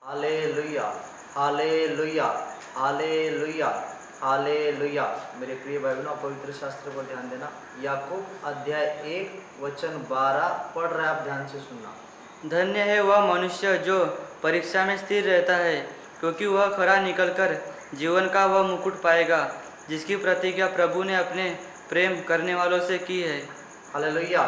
Hallelujah, hallelujah, hallelujah, hallelujah. मेरे प्रिय भाई बहनों, पवित्र शास्त्र पर ध्यान देना। याकूब अध्याय 1 वचन 12 पढ़ रहा है, आप ध्यान से सुनना। धन्य है वह मनुष्य जो परीक्षा में स्थिर रहता है, क्योंकि वह खरा निकलकर जीवन का वह मुकुट पाएगा, जिसकी प्रतिज्ञा प्रभु ने अपने प्रेम करने वालों से की है। Hallelujah,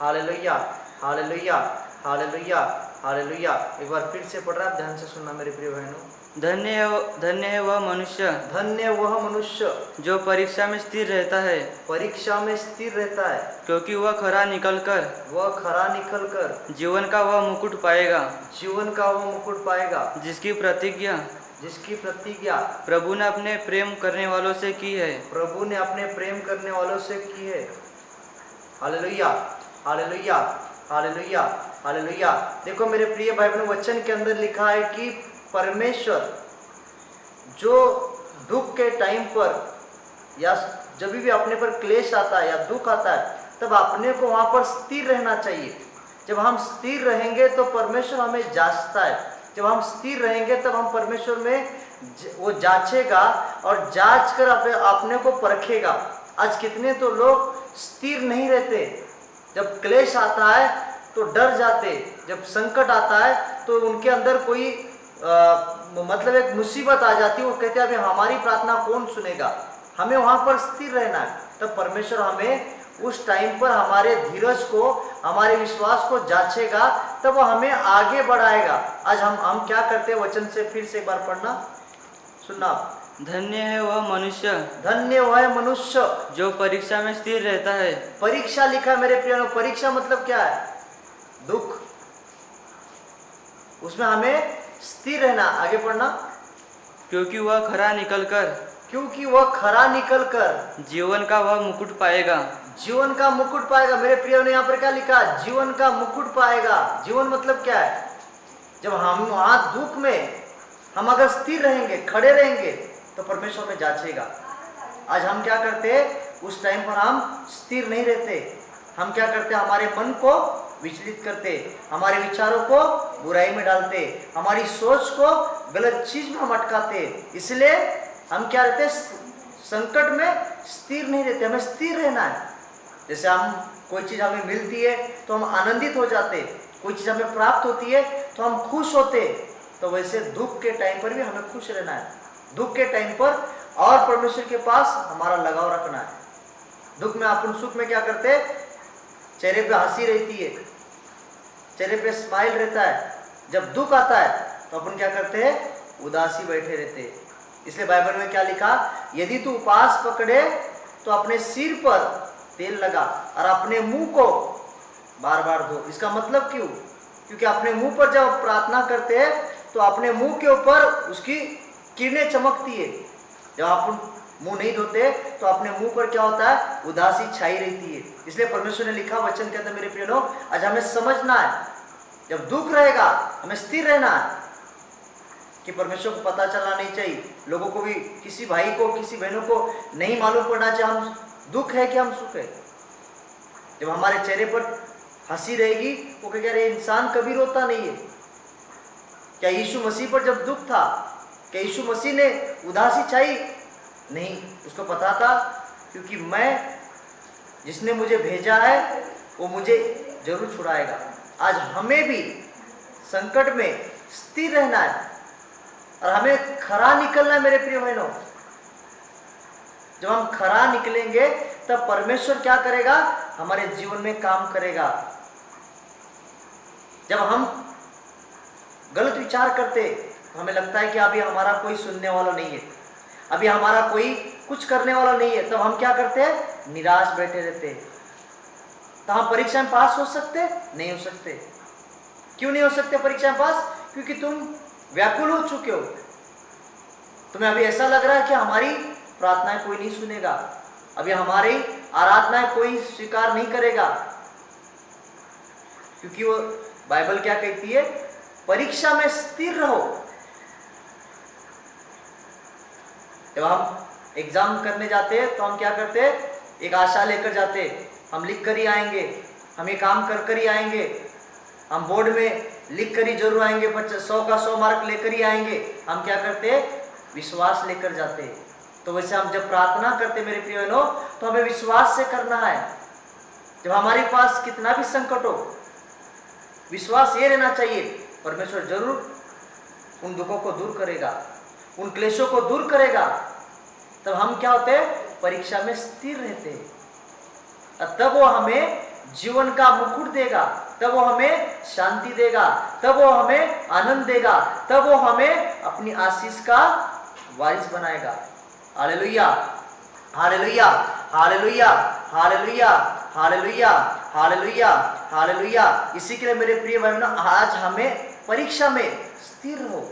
hallelujah, hallelujah, hallelujah, hallelujah. एक बार फिर से पढ़ रहा है, आप ध्यान से सुनना मेरे प्रिय बहनों। धन्य है वह मनुष्य धन्य वह मनुष्य जो परीक्षा में स्थिर रहता है, परीक्षा में स्थिर रहता है, क्योंकि वह खरा निकलकर जीवन का वह मुकुट पाएगा, जीवन का वह मुकुट पाएगा, जिसकी प्रतिज्ञा प्रभु ने अपने प्रेम करने वालों से की है। प्रभु ने अपने प्रेम करने वालों से की है। Hallelujah, hallelujah, hallelujah, hallelujah. देखो मेरे प्रिय भाई बहनों, वचन के अंदर लिखा है कि परमेश्वर जो दुख के टाइम पर या जब भी अपने पर क्लेश आता है या दुख आता है, तब अपने को वहां पर स्थिर रहना चाहिए। जब हम स्थिर रहेंगे तो परमेश्वर हमें जांचता है। जब हम स्थिर रहेंगे तब हम परमेश्वर में वो जांचेगा और जांच कर अपने को परखेगा। आज कितने तो लोग स्थिर नहीं रहते। जब क्लेश आता है तो डर जाते, जब संकट आता है तो उनके अंदर कोई मतलब एक मुसीबत आ जाती है, वो कहते हैं अभी हमारी प्रार्थना कौन सुनेगा। हमें वहां पर स्थिर रहना है, तब परमेश्वर हमें उस टाइम पर हमारे धीरज को, हमारे विश्वास को जांचेगा, तब वो हमें आगे बढ़ाएगा। आज हम क्या करते हैं, वचन से फिर से एक बार पढ़ना, सुनना। धन्य है वह मनुष्य, धन्य वह मनुष्य जो परीक्षा में स्थिर रहता है। परीक्षा लिखा है मेरे प्रिय, परीक्षा मतलब क्या है? दुख। उसमें हमें स्थिर रहना। आगे पढ़ना। क्योंकि वह खरा निकलकर जीवन का वह मुकुट पाएगा। जीवन का मुकुट पाएगा। मेरे प्रिय ने यहाँ पर क्या लिखा? जीवन का मुकुट पाएगा। जीवन मतलब क्या है? जब हम वहां दुख में हम अगर स्थिर रहेंगे, खड़े रहेंगे, तो परमेश्वर में जांचेगा। आज हम क्या करते हैं, उस टाइम पर हम स्थिर नहीं रहते। हम क्या करते हैं, हमारे मन को विचलित करते, हमारे विचारों को बुराई में डालते, हमारी सोच को गलत चीज में हम अटकाते। इसलिए हम क्या रहते, संकट में स्थिर नहीं रहते। हमें स्थिर रहना है। जैसे हम कोई चीज हमें मिलती है तो हम आनंदित हो जाते, कोई चीज हमें प्राप्त होती है तो हम खुश होते, तो वैसे दुख के टाइम पर भी हमें खुश रहना है। दुख के टाइम पर और परमेश्वर के पास हमारा लगाव रखना है। दुख में अपन, सुख में क्या करते, चेहरे पे हंसी रहती है, चेहरे पे स्माइल रहता है। जब दुख आता है तो अपन क्या करते हैं, उदासी बैठे रहते हैं। इसलिए बाइबल में क्या लिखा, यदि तू उपवास पकड़े तो अपने सिर पर तेल लगा और अपने मुंह को बार बार धो। इसका मतलब क्यों? क्योंकि अपने मुंह पर जब प्रार्थना करते हैं तो अपने मुंह के ऊपर उसकी किरणें चमकती है। जब अपन मुंह नहीं धोते तो अपने मुंह पर क्या होता है, उदासी छाई रहती है। इसलिए परमेश्वर ने लिखा वचन के अंदर, मेरे प्रिय लोग, आज हमें समझना है, जब दुख रहेगा हमें स्थिर रहना है। कि परमेश्वर को पता चलना नहीं चाहिए, लोगों को भी, किसी भाई को, किसी बहनों को नहीं मालूम पड़ना चाहिए हम दुख है कि हम सुख है। जब हमारे चेहरे पर हंसी रहेगी, वो कह रहे इंसान कभी रोता नहीं है। क्या यीशु मसीह पर जब दुख था, क्या यीशु मसीह ने उदासी छाई? नहीं, उसको पता था क्योंकि मैं, जिसने मुझे भेजा है वो मुझे जरूर छुड़ाएगा। आज हमें भी संकट में स्थिर रहना है और हमें खरा निकलना है मेरे प्रिय बहनों। जब हम खरा निकलेंगे तब परमेश्वर क्या करेगा, हमारे जीवन में काम करेगा। जब हम गलत विचार करते, हमें लगता है कि अभी हमारा कोई सुनने वाला नहीं है, अभी हमारा कोई कुछ करने वाला नहीं है, तब हम क्या करते हैं, निराश बैठे रहते हैं। तो हम परीक्षा में पास हो सकते नहीं हो सकते। क्यों नहीं हो सकते परीक्षा में पास? क्योंकि तुम व्याकुल हो चुके हो। तुम्हें अभी ऐसा लग रहा है कि हमारी प्रार्थनाएं कोई नहीं सुनेगा, अभी हमारी आराधनाएं कोई स्वीकार नहीं करेगा। क्योंकि वो बाइबल क्या कहती है, परीक्षा में स्थिर रहो। जब हम एग्जाम करने जाते हैं तो हम क्या करते हैं, एक आशा लेकर जाते हैं, हम लिख कर ही आएंगे, हम ये काम कर कर ही आएंगे। हम बोर्ड में लिख कर ही जरूर आएंगे, 100 का 100 मार्क लेकर ही आएंगे। हम क्या करते हैं? विश्वास लेकर जाते हैं। तो वैसे हम जब प्रार्थना करते मेरे प्रिय बहनों, तो हमें विश्वास से करना है। जब हमारे पास कितना भी संकट हो, विश्वास ये रहना चाहिए, परमेश्वर जरूर उन दुखों को दूर करेगा, उन क्लेशों को दूर करेगा। तब हम क्या होते हैं? परीक्षा में स्थिर रहते हैं। तब वो हमें जीवन का मुकुट देगा, तब वो हमें शांति देगा, तब वो हमें आनंद देगा, तब वो हमें अपनी आशीष का वारिस बनाएगा। Hallelujah, hallelujah, hallelujah, hallelujah, hallelujah, hallelujah, hallelujah. इसी के लिए मेरे प्रिय भाई बहनों, आज हमें परीक्षा में स्थिर रहो,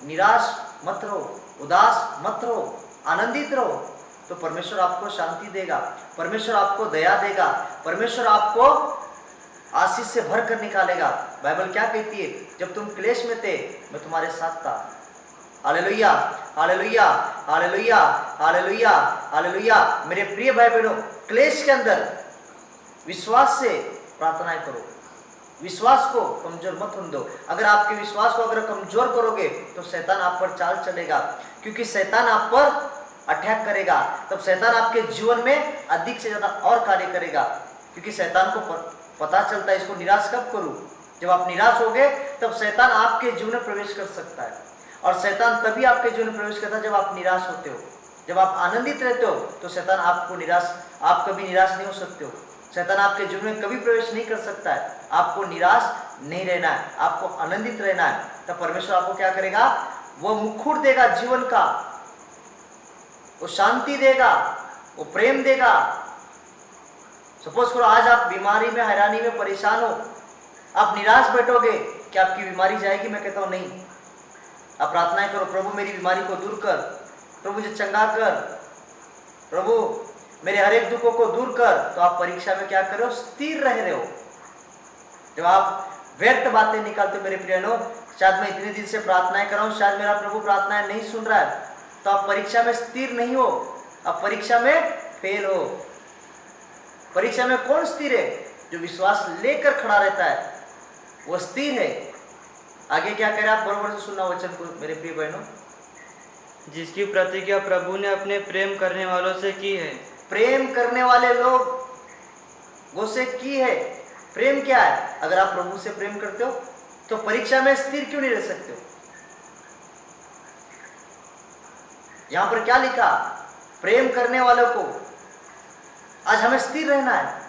निराश मत रहो, उदास मत रहो, आनंदित रहो। तो परमेश्वर आपको शांति देगा, परमेश्वर आपको दया देगा, परमेश्वर आपको आशीष से भर कर निकालेगा। बाइबल क्या कहती है? जब तुम क्लेश में थे, मैं तुम्हारे साथ था। Hallelujah, hallelujah, hallelujah, hallelujah, hallelujah. मेरे प्रिय भाई बहनों, क्लेश के अंदर विश्वास से प्रार्थनाएं करो, विश्वास को कमजोर मत होने दो। अगर आपके विश्वास को अगर कमजोर करोगे तो शैतान आप पर चाल चलेगा, क्योंकि शैतान आप पर अटैक करेगा। तब शैतान आपके जीवन में अधिक से ज्यादा और कार्य करेगा, क्योंकि शैतान को पता चलता है इसको निराश कब करूं। जब आप निराश होगे तब शैतान आपके जीवन में प्रवेश कर सकता है, और शैतान तभी आपके जीवन में प्रवेश करता है जब आप निराश होते हो। जब आप आनंदित रहते हो तो शैतान आप कभी निराश नहीं हो सकते हो। शैतान आपके जीवन में कभी प्रवेश नहीं कर सकता है। आपको निराश नहीं रहना है, आपको आनंदित रहना है। तब परमेश्वर आपको क्या करेगा? वो मुकुट देगा जीवन का, वो शांति देगा, वो प्रेम देगा। सपोज करो आज आप बीमारी में, हैरानी में परेशान हो, आप निराश बैठोगे, क्या आपकी बीमारी जाएगी? मैं कहता हूं नहीं। आप प्रार्थनाएं करो, प्रभु मेरी बीमारी को दूर कर, प्रभु मुझे चंगा कर, प्रभु मेरे हर एक दुखों को दूर कर। तो आप परीक्षा में क्या कर रहे हो? स्थिर रह रहे हो। जब आप व्यर्थ बातें निकालते हो मेरे प्रियजनों, शायद मैं इतने दिन से प्रार्थनाएं कर रहा हूं, शायद मेरा प्रभु प्रार्थनाएं नहीं सुन रहा है, तो आप परीक्षा में स्थिर नहीं हो, आप परीक्षा में फेल हो। परीक्षा में कौन स्थिर है? जो विश्वास लेकर खड़ा रहता है वो स्थिर है। आगे क्या कह रहा है? आप बरोबर से सुनना वचन को मेरे प्रिय बहनों। जिसकी प्रतिज्ञा प्रभु ने अपने प्रेम करने वालों से की है। प्रेम करने वाले लोग वो से की है। प्रेम क्या है? अगर आप प्रभु से प्रेम करते हो तो परीक्षा में स्थिर क्यों नहीं रह सकते हो? यहां पर क्या लिखा? प्रेम करने वालों को आज हमें स्थिर रहना है।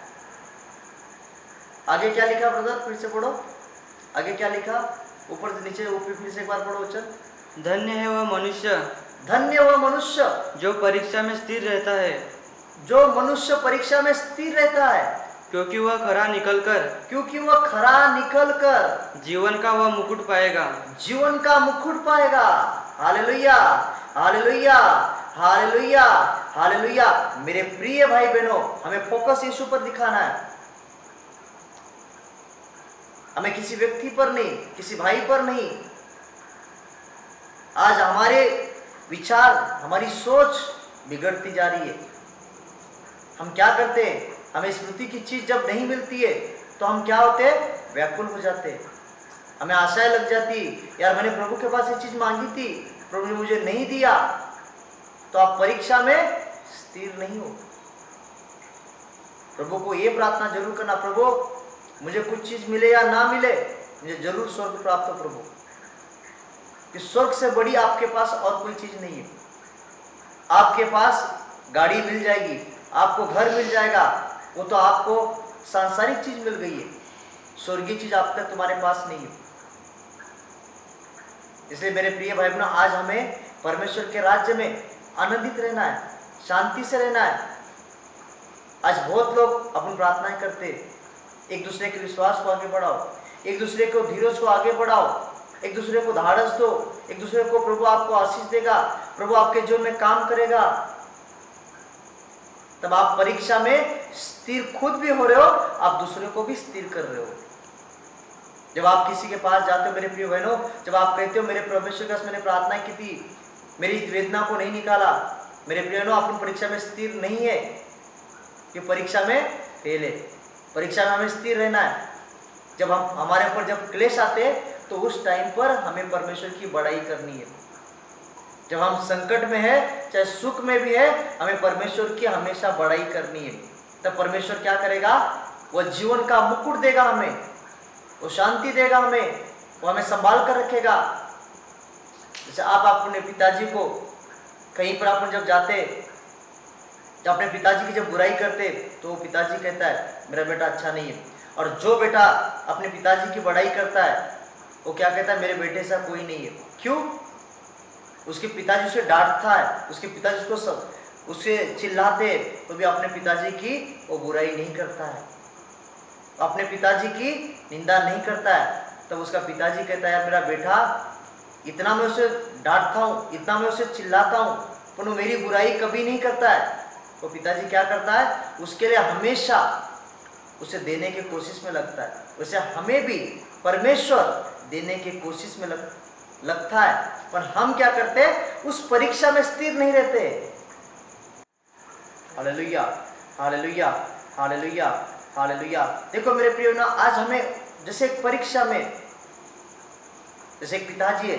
आगे क्या लिखा ब्रदर? फिर से पढ़ो, आगे क्या लिखा? ऊपर से नीचे फिर से एक बार पढ़ो वचन। धन्य है वह मनुष्य, धन्य वह मनुष्य जो परीक्षा में स्थिर रहता है, जो मनुष्य परीक्षा में स्थिर रहता है, क्योंकि वह खरा निकल कर जीवन का वह मुकुट पाएगा। जीवन का मुकुट पाएगा। Hallelujah, hallelujah, hallelujah, hallelujah. मेरे प्रिय भाई बहनों, हमें फोकस यीशु पर दिखाना है। हमें किसी व्यक्ति पर नहीं, किसी भाई पर नहीं। आज हमारे विचार, हमारी सोच बिगड़ती जा रही है। हम क्या करते हैं? हमें स्मृति की चीज जब नहीं मिलती है तो हम क्या होते हैं? व्याकुल हो जाते हैं। हमें आशाएं लग जाती, यार मैंने प्रभु के पास ये चीज मांगी थी, प्रभु ने मुझे नहीं दिया। तो आप परीक्षा में स्थिर नहीं हो। प्रभु को ये प्रार्थना जरूर करना, प्रभु मुझे कुछ चीज मिले या ना मिले, मुझे जरूर स्वर्ग प्राप्त हो प्रभु, कि स्वर्ग से बड़ी आपके पास और कोई चीज नहीं है। आपके पास गाड़ी मिल जाएगी, आपको घर मिल जाएगा, वो तो आपको सांसारिक चीज मिल गई है, स्वर्गीय चीज आप तक तुम्हारे पास नहीं है। इसलिए मेरे प्रिय भाई बहनों, आज हमें परमेश्वर के राज्य में आनंदित रहना है, शांति से रहना है। आज बहुत लोग अपन प्रार्थनाएं करते, एक दूसरे के विश्वास को आगे बढ़ाओ, एक दूसरे को धीरज को आगे बढ़ाओ, एक दूसरे को धाड़स दो, एक दूसरे को प्रभु आपको आशीष देगा, प्रभु आपके जीवन में काम करेगा। तब आप परीक्षा में स्थिर खुद भी हो रहे हो, आप दूसरे को भी स्थिर कर रहे हो। जब आप किसी के पास जाते हो मेरे प्रिय बहनों, जब आप कहते हो मेरे परमेश्वर के पास मैंने प्रार्थना की थी, मेरी इस वेदना को नहीं निकाला, मेरे प्रिय बहनों आप परीक्षा में स्थिर नहीं है, ये परीक्षा में फेल है। परीक्षा में हमें स्थिर रहना है। जब हम हमारे ऊपर जब क्लेश आते हैं तो उस टाइम पर हमें परमेश्वर की बड़ाई करनी है। जब हम संकट में है, चाहे सुख में भी है, हमें परमेश्वर की हमेशा बड़ाई करनी है। तब परमेश्वर क्या करेगा? वो जीवन का मुकुट देगा हमें, वो शांति देगा हमें, वो हमें संभाल कर रखेगा। जैसे आप अपने पिताजी को कहीं पर अपन जब जाते, जब अपने पिताजी की जब बुराई करते तो वो पिताजी कहता है मेरा बेटा अच्छा नहीं है। और जो बेटा अपने पिताजी की बड़ाई करता है वो क्या कहता है? मेरे बेटे सा कोई नहीं है। क्यों? उसके पिताजी उसे डांटता है, उसके पिताजी उसको उसे चिल्लाते तो भी अपने पिताजी की वो बुराई नहीं करता है, अपने पिताजी की निंदा नहीं करता है। तब उसका पिताजी कहता है यार मेरा बेटा, इतना मैं उसे डांटता हूँ, इतना मैं उसे चिल्लाता हूँ, पर वो मेरी बुराई कभी नहीं करता है। वो पिताजी क्या करता है? उसके लिए हमेशा उसे देने की कोशिश में लगता है। वैसे हमें भी परमेश्वर देने की कोशिश में लगता है, पर हम क्या करते हैं? उस परीक्षा में स्थिर नहीं रहते। Hallelujah, hallelujah, hallelujah, hallelujah. देखो मेरे प्रिय ना, आज हमें जैसे एक परीक्षा में, जैसे एक पिताजी है,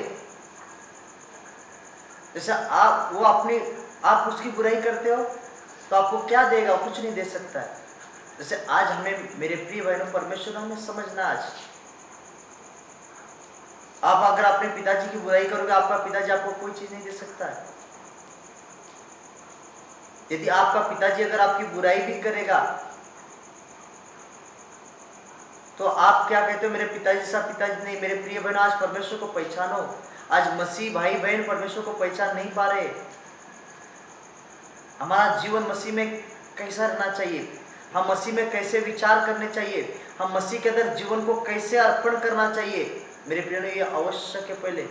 जैसे आप उसकी बुराई करते हो तो आपको क्या देगा? कुछ नहीं दे सकता है। जैसे आज हमें मेरे प्रिय बहनों, परमेश्वर हमें समझना, आज आप अगर अपने पिताजी की बुराई करोगे, आपका पिताजी आपको कोई चीज नहीं दे सकता है। यदि आपका पिताजी अगर आपकी बुराई भी करेगा तो आप क्या कहते हो? मेरे पिताजी सा पिताजी नहीं। मेरे प्रिय बहनों, आज परमेश्वर को पहचानो। आज मसीह भाई बहन परमेश्वर को पहचान नहीं पा रहे। हमारा जीवन मसीह में कैसा रहना चाहिए, हम मसीह में कैसे विचार करने चाहिए, हम मसीह के अंदर जीवन को कैसे अर्पण करना चाहिए, मेरे प्रिय ने ये आवश्यक है। पहले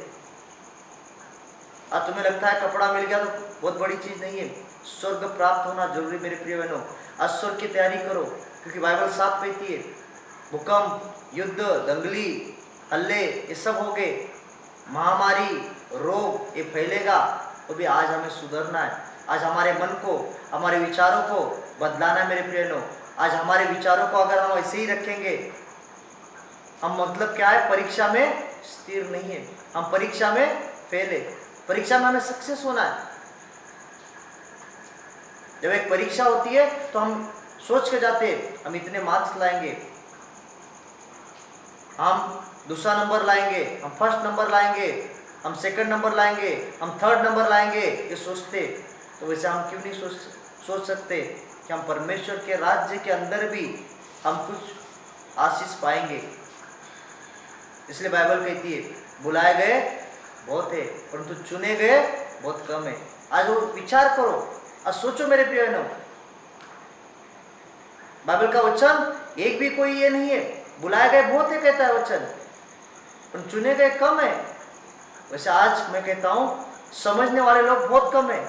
आज तुम्हें लगता है कपड़ा मिल गया तो बहुत बड़ी चीज नहीं है, स्वर्ग प्राप्त होना जरूरी। मेरे प्रिय बहनों, आज स्वर्ग की तैयारी करो, क्योंकि बाइबल साफ कहती है भूकंप, युद्ध, दंगली, हल्ले ये सब हो गए, महामारी, रोग ये फैलेगा, तो भी आज हमें सुधरना है। आज हमारे मन को, हमारे विचारों को बदलाना है। मेरे प्रिय लोग, आज हमारे विचारों को अगर हम ऐसे ही रखेंगे, हम मतलब क्या है? परीक्षा में स्थिर नहीं है, हम परीक्षा में फेल है। परीक्षा में हमें सक्सेस होना है। जब एक परीक्षा होती है तो हम सोच के जाते हैं हम इतने मार्क्स लाएंगे, हम दूसरा नंबर लाएंगे, हम फर्स्ट नंबर लाएंगे, हम सेकंड नंबर लाएंगे, हम थर्ड नंबर लाएंगे, ये सोचते। तो वैसे हम क्यों नहीं सोच सकते कि हम परमेश्वर के राज्य के अंदर भी हम कुछ आशीष पाएंगे। इसलिए बाइबल कहती है बुलाए गए बहुत है परंतु चुने गए बहुत कम है। आज वो विचार करो, आज सोचो मेरे प्रिय बहनों, बाइबल का वचन एक भी कोई ये नहीं है, बुलाए गए बहुत है कहता है वचन, पर चुने गए कम है। वैसे आज मैं कहता हूँ समझने वाले लोग बहुत कम है।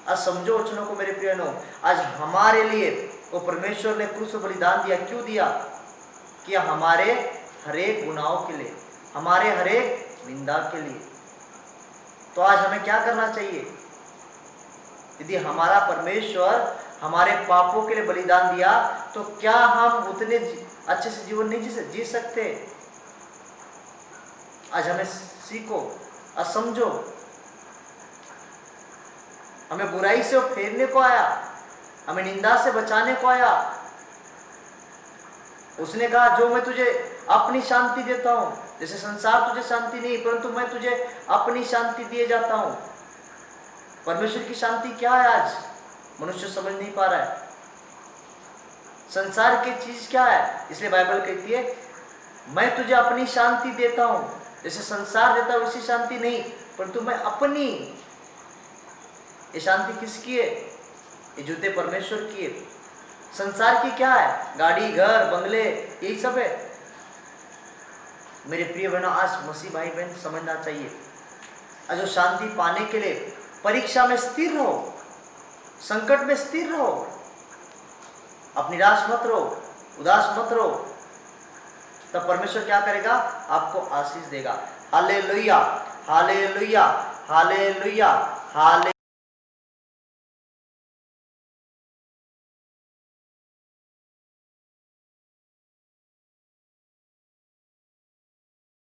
आज समझो वचनों को मेरे प्रिय बहनों। आज हमारे लिए वो परमेश्वर ने क्रूस पर बलिदान दिया। क्यों दिया? कि हमारे हरेक गुनाहों के लिए, हमारे हरेक निंदा के लिए। तो आज हमें क्या करना चाहिए? यदि हमारा परमेश्वर हमारे पापों के लिए बलिदान दिया तो क्या हम उतने अच्छे से जीवन नहीं जी सकते? आज हमें सीखो, आज समझो। हमें बुराई से फेरने को आया, हमें निंदा से बचाने को आया। उसने कहा जो मैं तुझे अपनी शांति देता हूं, जैसे संसार तुझे शांति नहीं परंतु मैं तुझे अपनी शांति दिए जाता हूं। परमेश्वर की शांति क्या है? आज मनुष्य समझ नहीं पा रहा है। संसार की चीज क्या है? इसलिए बाइबल कहती है मैं तुझे अपनी शांति देता हूं, जैसे संसार देता है वैसी शांति नहीं, परंतु मैं अपनी। ये शांति किसकी है? ये जूते परमेश्वर की है। संसार की क्या है? गाड़ी, घर, बंगले, यही सब है। मेरे प्रिय बहनों, आज मसीह भाई बहन समझना चाहिए, आज शांति पाने के लिए परीक्षा में स्थिर रहो, संकट में स्थिर रहो, आप निराश मत रहो, उदास मत रहो। तब परमेश्वर क्या करेगा? आपको आशीष देगा। हालेलुया, हालेलुया, हालेलुया, हाले